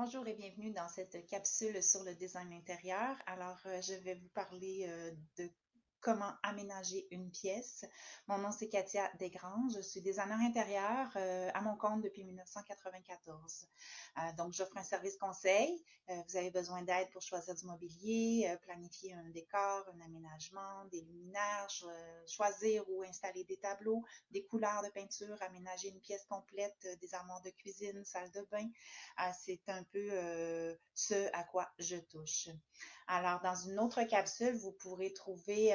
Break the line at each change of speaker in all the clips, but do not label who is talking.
Bonjour et bienvenue dans cette capsule sur le design intérieur. Alors, je vais vous parler de comment aménager une pièce. Mon nom, c'est Katia Desgranges. Je suis designer intérieur à mon compte depuis 1994. Donc, j'offre un service conseil. Vous avez besoin d'aide pour choisir du mobilier, planifier un décor, un aménagement, des luminaires, choisir ou installer des tableaux, des couleurs de peinture, aménager une pièce complète, des armoires de cuisine, salle de bain. C'est un peu ce à quoi je touche. Alors, dans une autre capsule, vous pourrez trouver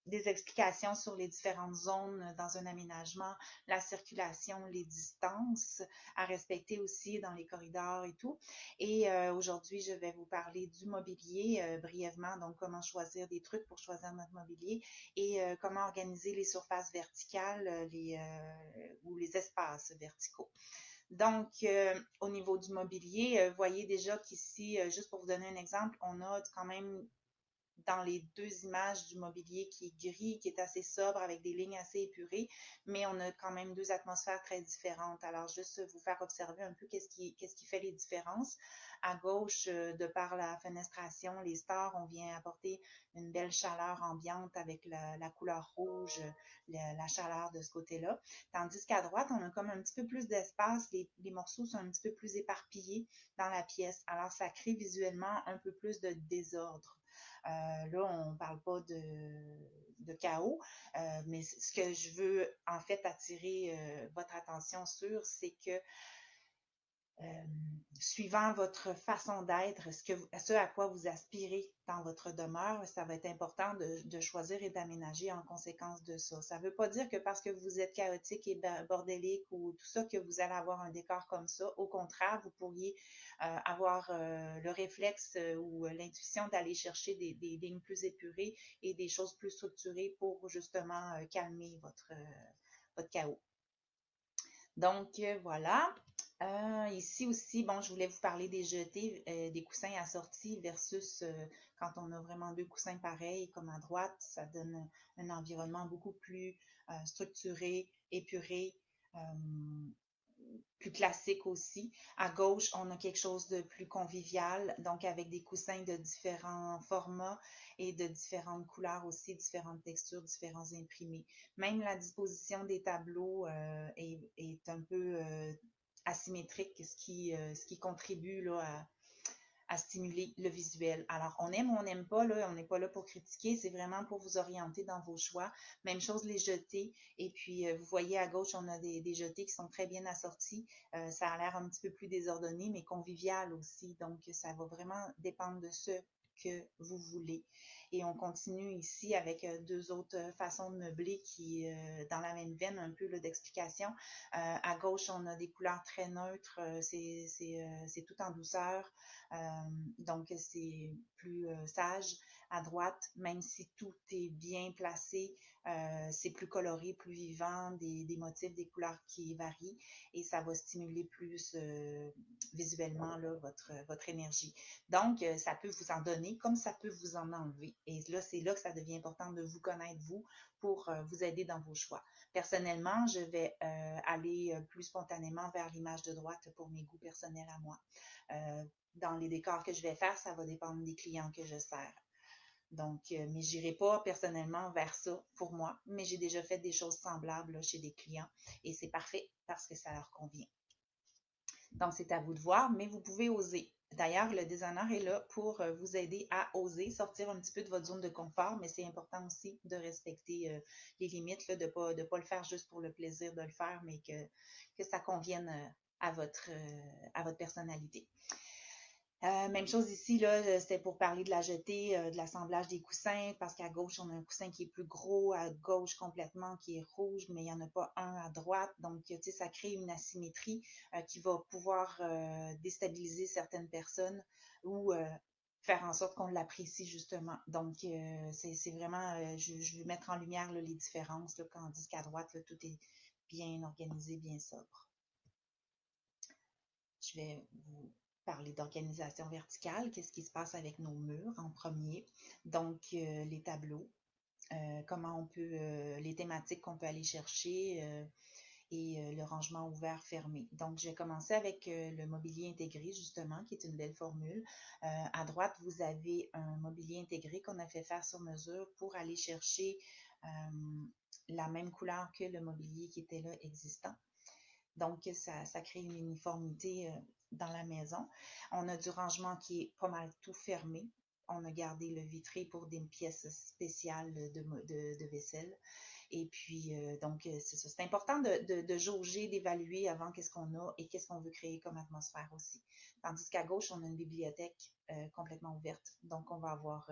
des explications sur les différentes zones dans un aménagement, la circulation, les distances à respecter aussi dans les corridors et tout. Et aujourd'hui, je vais vous parler du mobilier brièvement, donc comment choisir des trucs pour choisir notre mobilier et comment organiser les surfaces verticales ou les espaces verticaux. Donc, au niveau du mobilier, voyez déjà qu'ici, juste pour vous donner un exemple, on a quand même dans les deux images du mobilier qui est gris, qui est assez sobre, avec des lignes assez épurées, mais on a quand même deux atmosphères très différentes. Alors, juste vous faire observer un peu qu'est-ce qui fait les différences. À gauche, de par la fenestration, les stores, on vient apporter une belle chaleur ambiante avec la couleur rouge, la chaleur de ce côté-là. Tandis qu'à droite, on a comme un petit peu plus d'espace, les morceaux sont un petit peu plus éparpillés dans la pièce. Alors, ça crée visuellement un peu plus de désordre. Là, on ne parle pas de chaos, mais ce que je veux en fait attirer votre attention sur, c'est que euh, suivant votre façon d'être, ce à quoi vous aspirez dans votre demeure, ça va être important de choisir et d'aménager en conséquence de ça. Ça ne veut pas dire que parce que vous êtes chaotique et bordélique ou tout ça, que vous allez avoir un décor comme ça. Au contraire, vous pourriez avoir le réflexe ou l'intuition d'aller chercher des lignes plus épurées et des choses plus structurées pour justement calmer votre chaos. Donc, voilà. Ici aussi, bon, je voulais vous parler des jetés, des coussins assortis versus quand on a vraiment deux coussins pareils, comme à droite, ça donne un environnement beaucoup plus structuré, épuré, euh, plus classique aussi. À gauche, on a quelque chose de plus convivial, donc avec des coussins de différents formats et de différentes couleurs aussi, différentes textures, différents imprimés. Même la disposition des tableaux est un peu asymétrique, ce qui contribue là, à stimuler le visuel. Alors, on aime ou on n'aime pas, là, on n'est pas là pour critiquer, c'est vraiment pour vous orienter dans vos choix. Même chose, les jetés. Et puis, vous voyez à gauche, on a des jetés qui sont très bien assortis. Ça a l'air un petit peu plus désordonné, mais convivial aussi. Donc, ça va vraiment dépendre de ce que vous voulez. Et on continue ici avec deux autres façons de meubler qui, dans la même veine, un peu d'explication. À gauche, on a des couleurs très neutres, c'est tout en douceur. Donc, c'est plus sage. À droite, même si tout est bien placé, c'est plus coloré, plus vivant, des motifs, des couleurs qui varient et ça va stimuler plus visuellement là, votre énergie. Donc, ça peut vous en donner comme ça peut vous en enlever. Et là, c'est là que ça devient important de vous connaître, vous, pour vous aider dans vos choix. Personnellement, je vais aller plus spontanément vers l'image de droite pour mes goûts personnels à moi. Dans les décors que je vais faire, ça va dépendre des clients que je sers. Donc, mais j'irai pas personnellement vers ça pour moi, mais j'ai déjà fait des choses semblables là, chez des clients et c'est parfait parce que ça leur convient. Donc, c'est à vous de voir, mais vous pouvez oser. D'ailleurs, le designer est là pour vous aider à oser sortir un petit peu de votre zone de confort, mais c'est important aussi de respecter les limites, là, de pas le faire juste pour le plaisir de le faire, mais que ça convienne à votre personnalité. Même chose ici, là, c'était pour parler de la jetée, de l'assemblage des coussins, parce qu'à gauche, on a un coussin qui est plus gros, à gauche complètement, qui est rouge, mais il n'y en a pas un à droite. Donc, tu sais, ça crée une asymétrie qui va pouvoir déstabiliser certaines personnes ou faire en sorte qu'on l'apprécie justement. Donc, c'est vraiment, je vais mettre en lumière là, les différences, là, tandis qu'à droite, là, tout est bien organisé, bien sobre. Je vais vous parler d'organisation verticale, qu'est-ce qui se passe avec nos murs en premier. Donc, les tableaux, comment on peut, les thématiques qu'on peut aller chercher et le rangement ouvert-fermé. Donc, j'ai commencé avec le mobilier intégré, justement, qui est une belle formule. À droite, vous avez un mobilier intégré qu'on a fait faire sur mesure pour aller chercher la même couleur que le mobilier qui était là existant. Donc, ça crée une uniformité dans la maison. On a du rangement qui est pas mal tout fermé. On a gardé le vitré pour des pièces spéciales de vaisselle. Et puis, donc, c'est ça. C'est important de jauger, d'évaluer avant qu'est-ce qu'on a et qu'est-ce qu'on veut créer comme atmosphère aussi. Tandis qu'à gauche, on a une bibliothèque complètement ouverte. Donc, on va avoir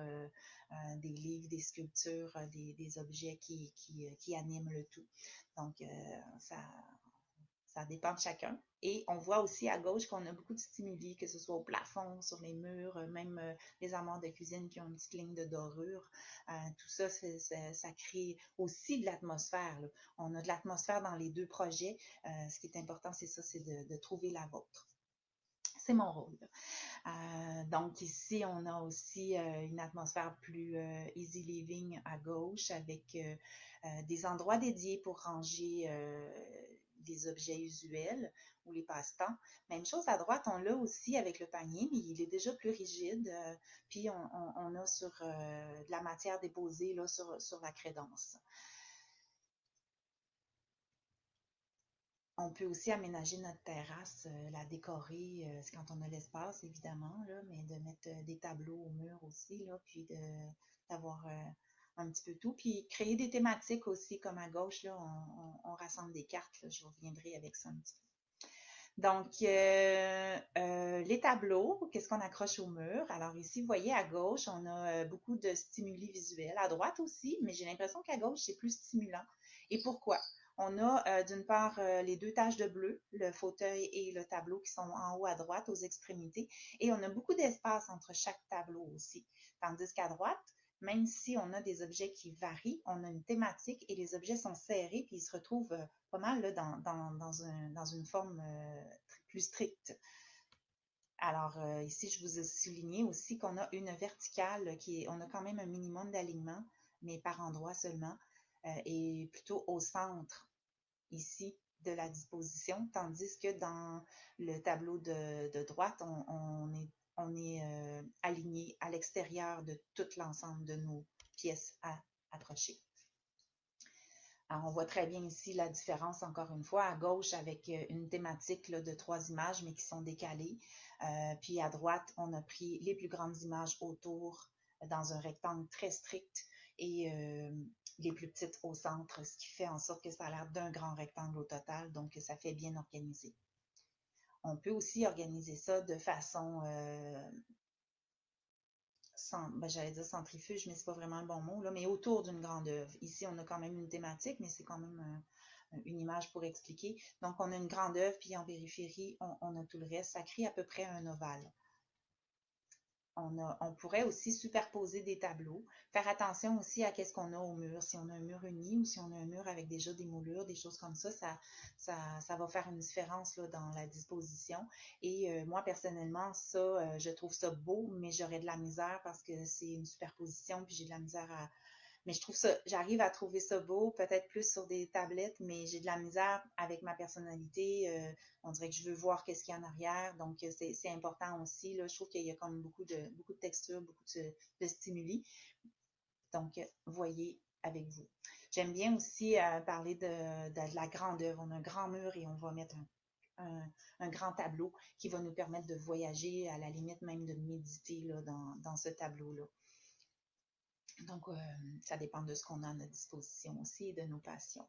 des livres, des sculptures, des objets qui animent le tout. Donc, ça dépend de chacun. Et on voit aussi à gauche qu'on a beaucoup de stimuli, que ce soit au plafond, sur les murs, même les armoires de cuisine qui ont une petite ligne de dorure. Tout ça, ça crée aussi de l'atmosphère. On a de l'atmosphère dans les deux projets. Ce qui est important, c'est ça, c'est de trouver la vôtre. C'est mon rôle. Donc ici, on a aussi une atmosphère plus easy living à gauche avec des endroits dédiés pour ranger des objets usuels ou les passe-temps. Même chose à droite, on l'a aussi avec le panier, mais il est déjà plus rigide. Puis on a sur de la matière déposée là, sur la crédence. On peut aussi aménager notre terrasse, la décorer, c'est quand on a l'espace, évidemment, là, mais de mettre des tableaux au mur aussi, là, puis d'avoir un petit peu tout. Puis créer des thématiques aussi, comme à gauche, là, on rassemble des cartes, là, je reviendrai avec ça un petit peu. Donc, les tableaux, qu'est-ce qu'on accroche au mur? Alors ici, vous voyez, à gauche, on a beaucoup de stimuli visuels. À droite aussi, mais j'ai l'impression qu'à gauche, c'est plus stimulant. Et pourquoi? On a d'une part les deux taches de bleu, le fauteuil et le tableau qui sont en haut à droite, aux extrémités. Et on a beaucoup d'espace entre chaque tableau aussi. Tandis qu'à droite, même si on a des objets qui varient, on a une thématique et les objets sont serrés puis ils se retrouvent pas mal là, dans une forme plus stricte. Alors ici, je vous ai souligné aussi qu'on a une verticale on a quand même un minimum d'alignement, mais par endroit seulement, et plutôt au centre ici de la disposition, tandis que dans le tableau de droite, on est aligné à l'extérieur de tout l'ensemble de nos pièces à accrocher. Alors, on voit très bien ici la différence, encore une fois, à gauche avec une thématique là, de 3 images, mais qui sont décalées. Puis à droite, on a pris les plus grandes images autour dans un rectangle très strict et les plus petites au centre, ce qui fait en sorte que ça a l'air d'un grand rectangle au total, donc ça fait bien organisé. On peut aussi organiser ça de façon j'allais dire centrifuge, mais c'est pas vraiment le bon mot, là, mais autour d'une grande œuvre. Ici, on a quand même une thématique, mais c'est quand même une image pour expliquer. Donc, on a une grande œuvre, puis en périphérie, on a tout le reste. Ça crée à peu près un ovale. On pourrait aussi superposer des tableaux. Faire attention aussi à qu'est-ce qu'on a au mur. Si on a un mur uni ou si on a un mur avec déjà des moulures, des choses comme ça, ça va faire une différence là, dans la disposition. Et moi, personnellement, ça, je trouve ça beau, mais j'aurais de la misère parce que c'est une superposition, puis j'ai de la misère à, mais je trouve ça, j'arrive à trouver ça beau, peut-être plus sur des tablettes, mais j'ai de la misère avec ma personnalité. On dirait que je veux voir qu'est-ce qu'il y a en arrière. Donc, c'est important aussi. Là, je trouve qu'il y a comme beaucoup de textures, beaucoup de stimuli. Donc, voyez avec vous. J'aime bien aussi parler de la grande œuvre. On a un grand mur et on va mettre un grand tableau qui va nous permettre de voyager, à la limite même de méditer là, dans ce tableau-là. Donc, ça dépend de ce qu'on a à notre disposition aussi et de nos passions.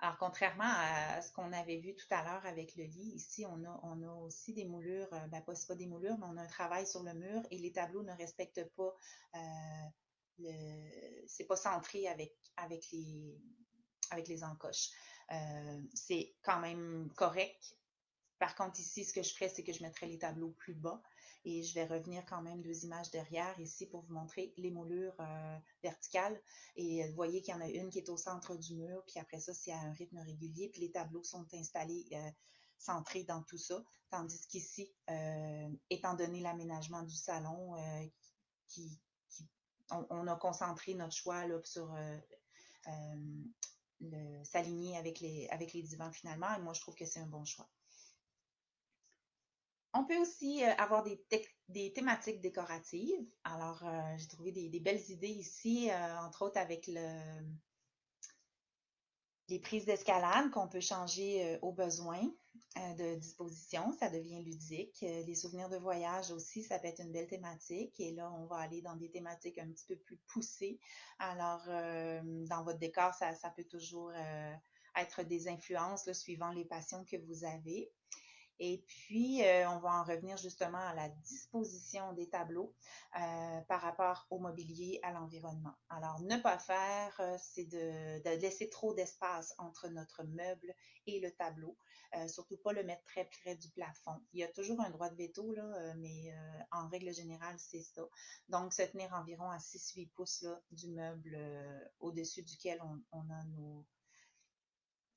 Alors, contrairement à ce qu'on avait vu tout à l'heure avec le lit, ici, on a aussi des moulures, c'est pas des moulures, mais on a un travail sur le mur et les tableaux ne respectent pas, c'est pas centré avec les encoches. C'est quand même correct. Par contre, ici, ce que je ferais, c'est que je mettrais les tableaux plus bas et je vais revenir quand même 2 images derrière ici pour vous montrer les moulures verticales. Et vous voyez qu'il y en a une qui est au centre du mur, puis après ça, c'est à un rythme régulier, puis les tableaux sont installés centrés dans tout ça. Tandis qu'ici, étant donné l'aménagement du salon, on a concentré notre choix là, sur s'aligner avec les divans finalement. Et moi, je trouve que c'est un bon choix. On peut aussi avoir des thématiques décoratives. Alors, j'ai trouvé des belles idées ici, entre autres avec les prises d'escalade qu'on peut changer au besoin de disposition. Ça devient ludique. Les souvenirs de voyage aussi, ça peut être une belle thématique. Et là, on va aller dans des thématiques un petit peu plus poussées. Alors, dans votre décor, ça peut toujours être des influences là, suivant les passions que vous avez. Et puis, on va en revenir justement à la disposition des tableaux par rapport au mobilier, à l'environnement. Alors, ne pas faire, c'est de laisser trop d'espace entre notre meuble et le tableau. Surtout pas le mettre très près du plafond. Il y a toujours un droit de veto, là, mais en règle générale, c'est ça. Donc, se tenir environ à 6-8 pouces là, du meuble au-dessus duquel on a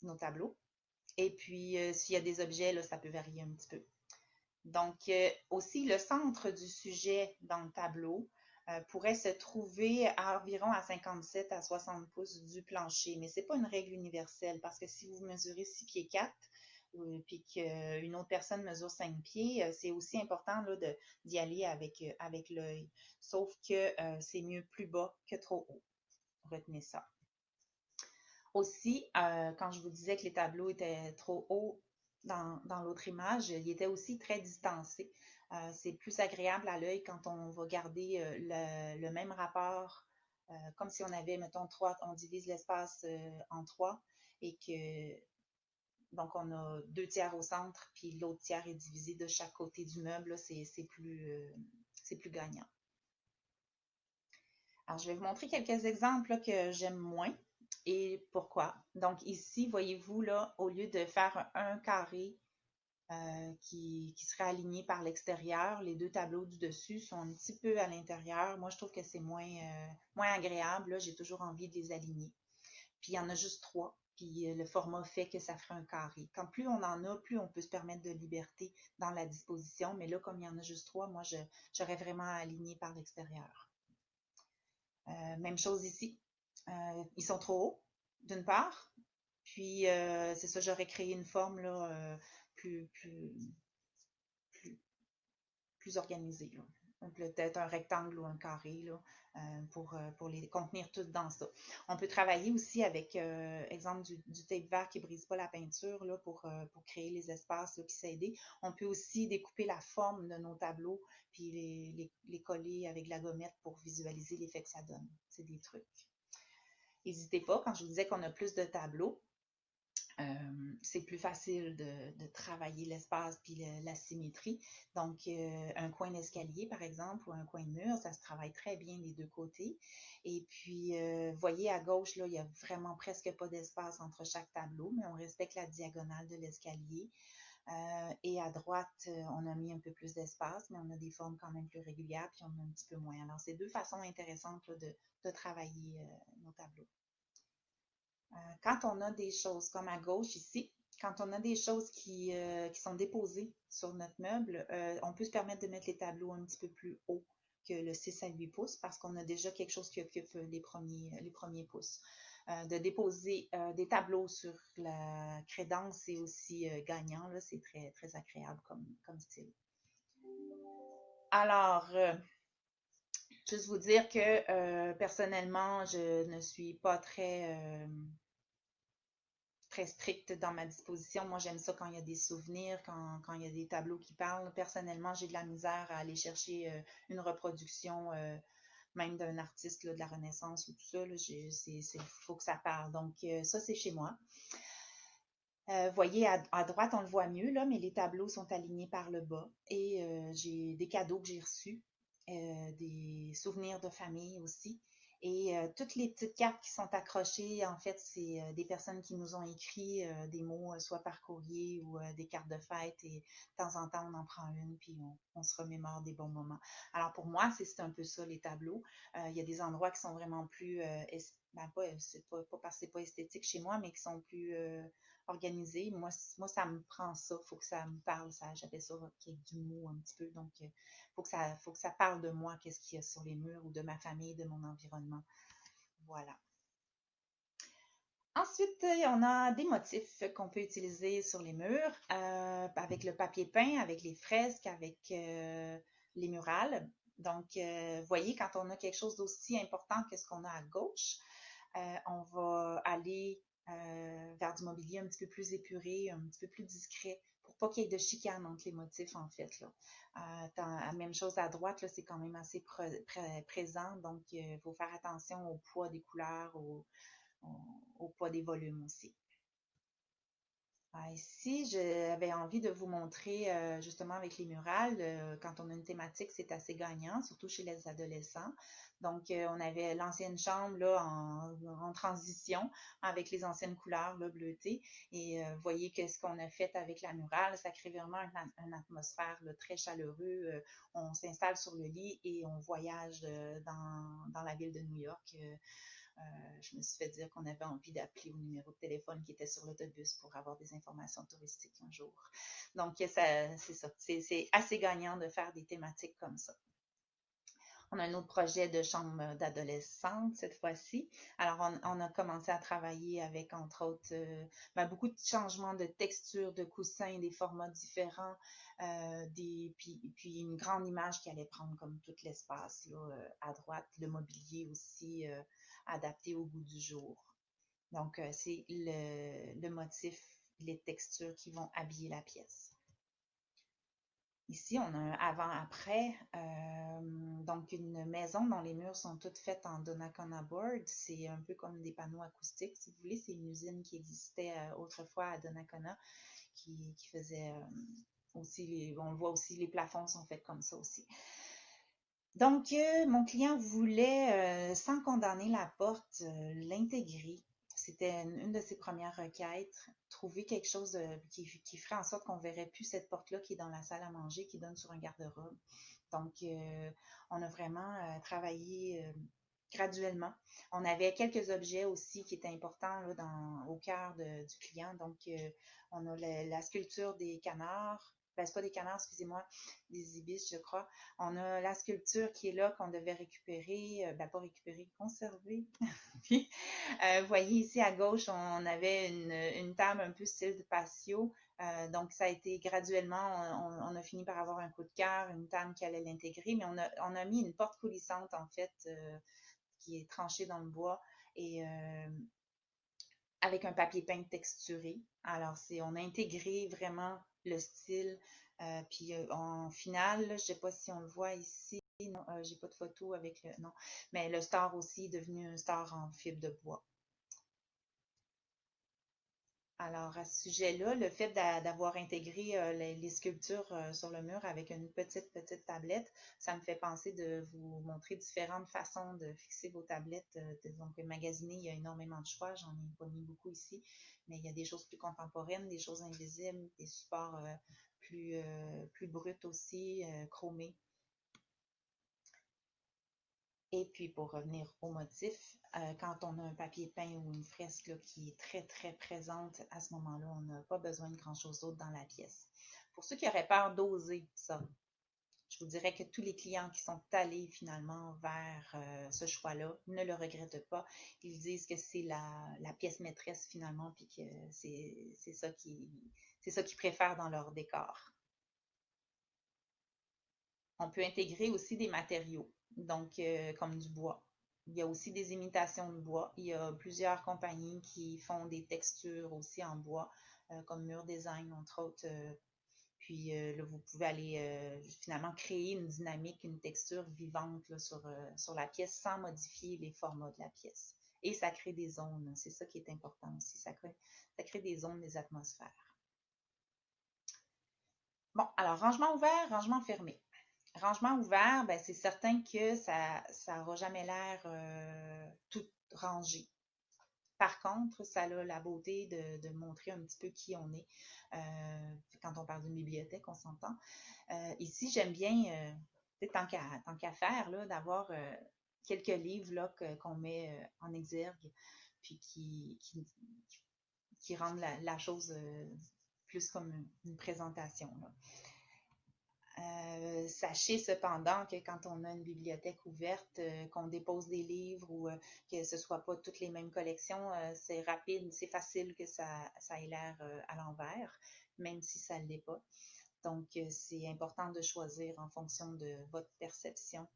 nos tableaux. Et puis, s'il y a des objets, là, ça peut varier un petit peu. Donc, aussi, le centre du sujet dans le tableau pourrait se trouver à environ à 57 à 60 pouces du plancher. Mais ce n'est pas une règle universelle parce que si vous mesurez 6 pieds 4, puis qu'une autre personne mesure 5 pieds, c'est aussi important là, d'y aller avec l'œil. Sauf que c'est mieux plus bas que trop haut. Retenez ça. Aussi, quand je vous disais que les tableaux étaient trop hauts dans l'autre image, ils étaient aussi très distancés. C'est plus agréable à l'œil quand on va garder le même rapport, comme si on avait, mettons, on divise l'espace en trois et que, donc, on a 2 tiers au centre, puis l'autre tiers est divisé de chaque côté du meuble. C'est plus gagnant. Alors, je vais vous montrer quelques exemples là, que j'aime moins. Et pourquoi? Donc ici, voyez-vous, là, au lieu de faire un carré qui serait aligné par l'extérieur, les deux tableaux du dessus sont un petit peu à l'intérieur. Moi, je trouve que c'est moins agréable. J'ai toujours envie de les aligner. Puis il y en a juste 3. Puis le format fait que ça ferait un carré. Quand plus on en a, plus on peut se permettre de liberté dans la disposition. Mais là, comme il y en a juste 3, moi, j'aurais vraiment aligné par l'extérieur. Même chose ici. Ils sont trop hauts, d'une part. Puis, c'est ça, j'aurais créé une forme là, plus, plus organisée. Peut-être un rectangle ou un carré là, pour les contenir toutes dans ça. On peut travailler aussi avec, exemple, du tape vert qui ne brise pas la peinture là, pour créer les espaces là, qui s'aident. On peut aussi découper la forme de nos tableaux puis les coller avec la gommette pour visualiser l'effet que ça donne. C'est des trucs. N'hésitez pas, quand je vous disais qu'on a plus de tableaux, c'est plus facile de travailler l'espace puis la symétrie. Donc, un coin d'escalier, par exemple, ou un coin de mur, ça se travaille très bien des deux côtés. Et puis, voyez à gauche, là, il n'y a vraiment presque pas d'espace entre chaque tableau, mais on respecte la diagonale de l'escalier. Et à droite, on a mis un peu plus d'espace, mais on a des formes quand même plus régulières, puis on a un petit peu moins. Alors, c'est deux façons intéressantes là, de travailler nos tableaux. Quand on a des choses comme à gauche ici, quand on a des choses qui sont déposées sur notre meuble, on peut se permettre de mettre les tableaux un petit peu plus haut que le 6 à 8 pouces parce qu'on a déjà quelque chose qui occupe les premiers pouces. De déposer des tableaux sur la crédence, c'est aussi gagnant. C'est très, très agréable comme style. Alors, juste vous dire que personnellement, je ne suis pas très stricte dans ma disposition. Moi, j'aime ça quand il y a des souvenirs, quand il y a des tableaux qui parlent. Personnellement, j'ai de la misère à aller chercher une reproduction, même d'un artiste là, de la Renaissance ou tout ça. Il faut que ça parle. Donc, ça, c'est chez moi. Voyez, à droite, on le voit mieux, là, mais les tableaux sont alignés par le bas. Et j'ai des cadeaux que j'ai reçus, des souvenirs de famille aussi. Et toutes les petites cartes qui sont accrochées, en fait, c'est des personnes qui nous ont écrit des mots, soit par courrier ou des cartes de fête. Et de temps en temps, on en prend une, puis on se remémore des bons moments. Alors pour moi, c'est un peu ça, les tableaux. Il y a des endroits qui sont vraiment plus, c'est pas parce que c'est pas esthétique chez moi, mais qui sont plus organisés. Moi, ça me prend ça. Il faut que ça me parle. J'appelle ça qu'il y ait du mot un petit peu. Donc, faut que ça parle de moi, qu'est-ce qu'il y a sur les murs ou de ma famille, de mon environnement. Voilà. Ensuite, on a des motifs qu'on peut utiliser sur les murs avec le papier peint, avec les fresques, avec les murales. Donc, voyez, quand on a quelque chose d'aussi important que ce qu'on a à gauche, on va aller vers du mobilier un petit peu plus épuré, un petit peu plus discret, pour pas qu'il y ait de chicane entre les motifs, en fait. Là. La même chose à droite, là, c'est quand même assez présent, donc il faut faire attention au poids des couleurs, au poids des volumes aussi. Ici, j'avais envie de vous montrer justement avec les murales, quand on a une thématique, c'est assez gagnant, surtout chez les adolescents. Donc, on avait l'ancienne chambre là, en transition avec les anciennes couleurs là, bleutées. Et voyez qu'est-ce qu'on a fait avec la murale. Ça crée vraiment une atmosphère là, très chaleureux. On s'installe sur le lit et on voyage dans la ville de New York. Je me suis fait dire qu'on avait envie d'appeler au numéro de téléphone qui était sur l'autobus pour avoir des informations touristiques un jour. Donc, c'est ça. C'est assez gagnant de faire des thématiques comme ça. On a un autre projet de chambre d'adolescente cette fois-ci. Alors, on a commencé à travailler avec, entre autres, beaucoup de changements de texture, de coussins, des formats différents, puis une grande image qui allait prendre comme tout l'espace à droite, le mobilier aussi adapté au goût du jour. Donc, c'est le motif, les textures qui vont habiller la pièce. Ici, on a un avant-après. Donc, une maison dont les murs sont toutes faites en Donnacona board. C'est un peu comme des panneaux acoustiques, si vous voulez. C'est une usine qui existait autrefois à Donnacona qui faisait aussi, on le voit aussi, les plafonds sont faits comme ça aussi. Donc, mon client voulait, sans condamner la porte, l'intégrer. C'était une de ses premières requêtes, trouver quelque chose qui ferait en sorte qu'on ne verrait plus cette porte-là qui est dans la salle à manger, qui donne sur un garde-robe. Donc, on a vraiment travaillé graduellement. On avait quelques objets aussi qui étaient importants là, au cœur du client. Donc, on a la sculpture des canards. Ben, c'est pas des canards, excusez-moi, des ibis, je crois. On a la sculpture qui est là, qu'on devait récupérer, pas récupérer, conserver. Puis, vous voyez ici à gauche, on avait une table un peu style de patio. Donc, ça a été graduellement, on a fini par avoir un coup de cœur, une table qui allait l'intégrer, mais on a mis une porte coulissante, en fait, qui est tranchée dans le bois et avec un papier peint texturé. Alors, on a intégré vraiment le style. Puis en finale, je ne sais pas si on le voit ici. Non, j'ai pas de photo avec le. Non. Mais le star aussi est devenu un star en fibre de bois. Alors, à ce sujet-là, le fait d'avoir intégré les sculptures sur le mur avec une petite tablette, ça me fait penser de vous montrer différentes façons de fixer vos tablettes. Donc, magasiner, il y a énormément de choix. J'en ai pas mis beaucoup ici, mais il y a des choses plus contemporaines, des choses invisibles, des supports plus bruts aussi, chromés. Et puis, pour revenir au motif, quand on a un papier peint ou une fresque là, qui est très, très présente, à ce moment-là, on n'a pas besoin de grand-chose d'autre dans la pièce. Pour ceux qui auraient peur d'oser ça, je vous dirais que tous les clients qui sont allés finalement vers ce choix-là ne le regrettent pas. Ils disent que c'est la pièce maîtresse finalement, puis que c'est ça qu'ils préfèrent dans leur décor. On peut intégrer aussi des matériaux, donc comme du bois. Il y a aussi des imitations de bois. Il y a plusieurs compagnies qui font des textures aussi en bois, comme Mur Design, entre autres. Puis là, vous pouvez aller finalement créer une dynamique, une texture vivante là, sur la pièce sans modifier les formats de la pièce. Et ça crée des zones. C'est ça qui est important aussi. Ça crée des zones, des atmosphères. Bon, alors rangement ouvert, rangement fermé. Rangement ouvert, ben, c'est certain que ça n'aura jamais l'air tout rangé. Par contre, ça a la beauté de montrer un petit peu qui on est. Quand on parle d'une bibliothèque, on s'entend. Ici, j'aime bien, tant qu'à faire, là, d'avoir quelques livres là, qu'on met en exergue, puis qui rendent la chose plus comme une présentation. Là. Ça Sachez cependant que quand on a une bibliothèque ouverte, qu'on dépose des livres ou que ce ne soit pas toutes les mêmes collections, c'est rapide, c'est facile que ça ait l'air à l'envers, même si ça ne l'est pas. Donc, c'est important de choisir en fonction de votre perception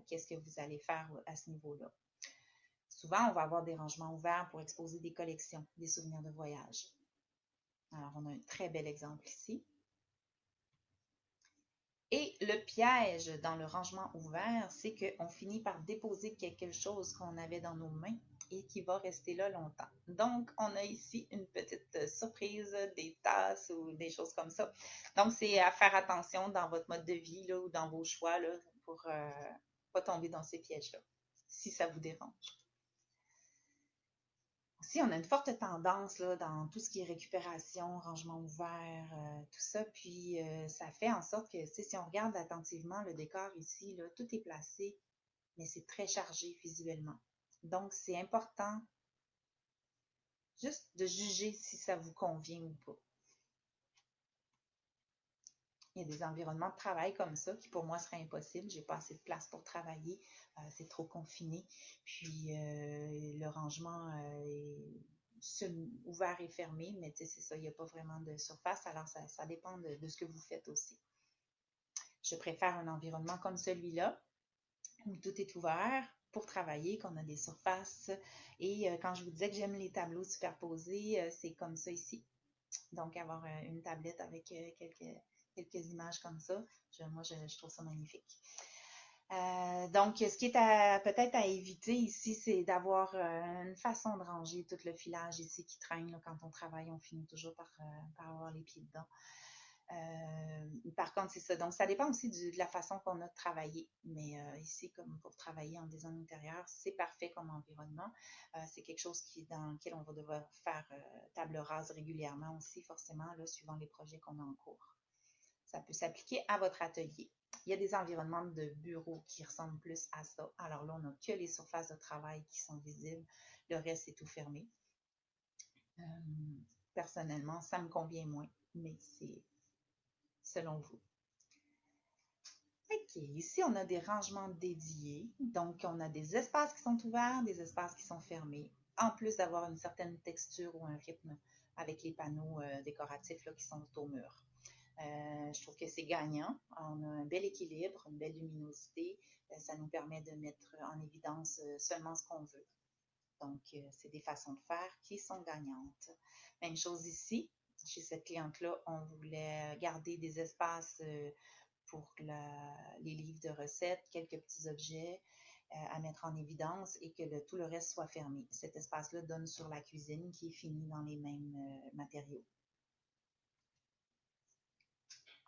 qu'est-ce que vous allez faire à ce niveau-là. Souvent, on va avoir des rangements ouverts pour exposer des collections, des souvenirs de voyage. Alors, on a un très bel exemple ici. Et le piège dans le rangement ouvert, c'est qu'on finit par déposer quelque chose qu'on avait dans nos mains et qui va rester là longtemps. Donc, on a ici une petite surprise, des tasses ou des choses comme ça. Donc, c'est à faire attention dans votre mode de vie là, ou dans vos choix là, pour ne pas tomber dans ces pièges-là, si ça vous dérange. Aussi, on a une forte tendance là, dans tout ce qui est récupération, rangement ouvert, tout ça. Puis, ça fait en sorte que si on regarde attentivement le décor ici, là, tout est placé, mais c'est très chargé visuellement. Donc, c'est important juste de juger si ça vous convient ou pas. Il y a des environnements de travail comme ça qui, pour moi, seraient impossibles. J'ai pas assez de place pour travailler. C'est trop confiné. Puis, le rangement est ouvert et fermé, mais c'est ça, il n'y a pas vraiment de surface. Alors, ça dépend de ce que vous faites aussi. Je préfère un environnement comme celui-là, où tout est ouvert pour travailler, qu'on a des surfaces. Et quand je vous disais que j'aime les tableaux superposés, c'est comme ça ici. Donc, avoir une tablette avec quelques images comme ça, moi, je trouve ça magnifique. Donc, ce qui est peut-être à éviter ici, c'est d'avoir une façon de ranger tout le filage ici qui traîne. Là, quand on travaille, on finit toujours par avoir les pieds dedans. Par contre, c'est ça. Donc, ça dépend aussi de la façon qu'on a de travailler. Mais ici, comme pour travailler en design intérieur, c'est parfait comme environnement. C'est quelque chose dans lequel on va devoir faire table rase régulièrement aussi, forcément, là, suivant les projets qu'on a en cours. Ça peut s'appliquer à votre atelier. Il y a des environnements de bureau qui ressemblent plus à ça. Alors là, on n'a que les surfaces de travail qui sont visibles. Le reste est tout fermé. Personnellement, ça me convient moins, mais c'est selon vous. OK, ici, on a des rangements dédiés. Donc, on a des espaces qui sont ouverts, des espaces qui sont fermés, en plus d'avoir une certaine texture ou un rythme avec les panneaux décoratifs là, qui sont au mur. Je trouve que c'est gagnant. On a un bel équilibre, une belle luminosité. Ça nous permet de mettre en évidence seulement ce qu'on veut. Donc, c'est des façons de faire qui sont gagnantes. Même chose ici. Chez cette cliente-là, on voulait garder des espaces pour les livres de recettes, quelques petits objets à mettre en évidence et que tout le reste soit fermé. Cet espace-là donne sur la cuisine qui est finie dans les mêmes matériaux.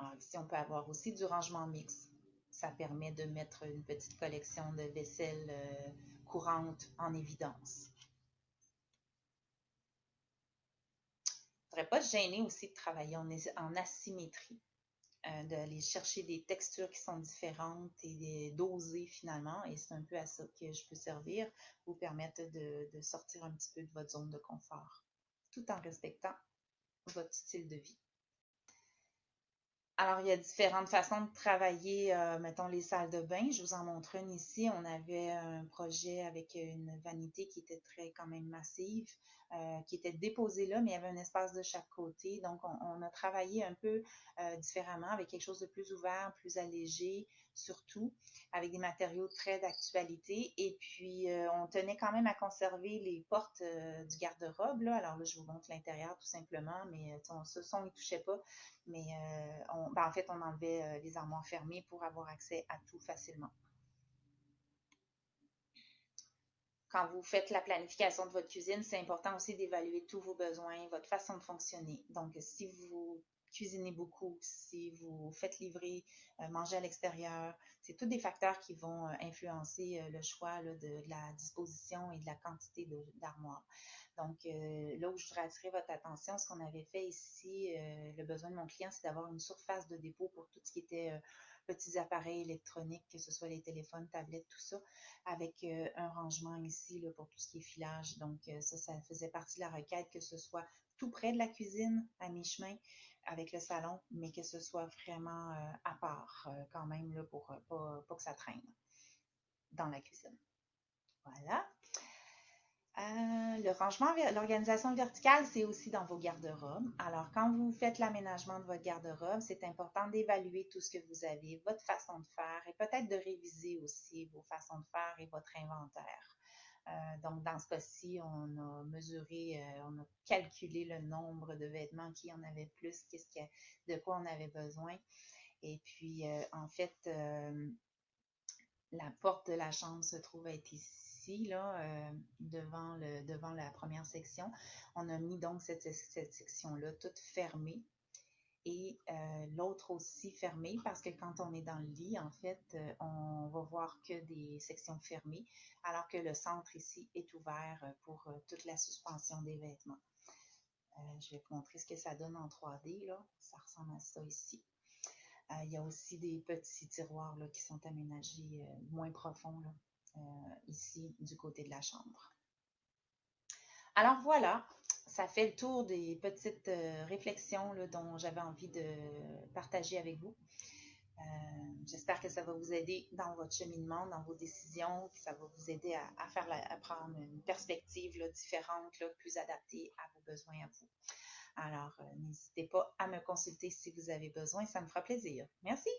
Alors, ici, on peut avoir aussi du rangement mixte. Ça permet de mettre une petite collection de vaisselle courante en évidence. Il ne faudrait pas se gêner aussi de travailler en asymétrie, d'aller chercher des textures qui sont différentes et d'oser finalement. Et c'est un peu à ça que je peux servir, vous permettre de sortir un petit peu de votre zone de confort, tout en respectant votre style de vie. Alors, il y a différentes façons de travailler, mettons, les salles de bain. Je vous en montre une ici. On avait un projet avec une vanité qui était quand même massive, qui était déposée là, mais il y avait un espace de chaque côté. Donc, on a travaillé un peu différemment avec quelque chose de plus ouvert, plus allégé, surtout, avec des matériaux très d'actualité. Et puis, on tenait quand même à conserver les portes du garde-robe, là. Alors là, je vous montre l'intérieur tout simplement, mais ce son, il ne touchait pas. Mais en fait, on enlevait les armoires fermées pour avoir accès à tout facilement. Quand vous faites la planification de votre cuisine, c'est important aussi d'évaluer tous vos besoins, votre façon de fonctionner. Donc, si vous cuisinez beaucoup, si vous faites livrer, manger à l'extérieur, c'est tous des facteurs qui vont influencer le choix là, de la disposition et de la quantité d'armoires. Donc, là où je voudrais attirer votre attention, ce qu'on avait fait ici, le besoin de mon client, c'est d'avoir une surface de dépôt pour tout ce qui était petits appareils électroniques, que ce soit les téléphones, tablettes, tout ça, avec un rangement ici là, pour tout ce qui est filage. Donc, ça faisait partie de la requête, que ce soit tout près de la cuisine, à mi-chemin, avec le salon, mais que ce soit vraiment à part quand même là, pour pas que ça traîne dans la cuisine. Voilà. Le rangement, l'organisation verticale, c'est aussi dans vos garde-robes. Alors, quand vous faites l'aménagement de votre garde-robe, c'est important d'évaluer tout ce que vous avez, votre façon de faire et peut-être de réviser aussi vos façons de faire et votre inventaire. Donc, dans ce cas-ci, on a mesuré, on a calculé le nombre de vêtements qui en avait plus, de quoi on avait besoin. Et puis, en fait, la porte de la chambre se trouve être ici, là, devant la première section. On a mis donc cette section-là toute fermée et l'autre aussi fermée parce que quand on est dans le lit, en fait, on va voir que des sections fermées, alors que le centre ici est ouvert pour toute la suspension des vêtements. Je vais vous montrer ce que ça donne en 3D, là. Ça ressemble à ça ici. Il y a aussi des petits tiroirs là, qui sont aménagés moins profonds là, ici du côté de la chambre. Alors voilà, ça fait le tour des petites réflexions là, dont j'avais envie de partager avec vous. J'espère que ça va vous aider dans votre cheminement, dans vos décisions, que ça va vous aider à prendre une perspective là, différente, là, plus adaptée à vos besoins à vous. Alors, n'hésitez pas à me consulter si vous avez besoin, ça me fera plaisir. Merci!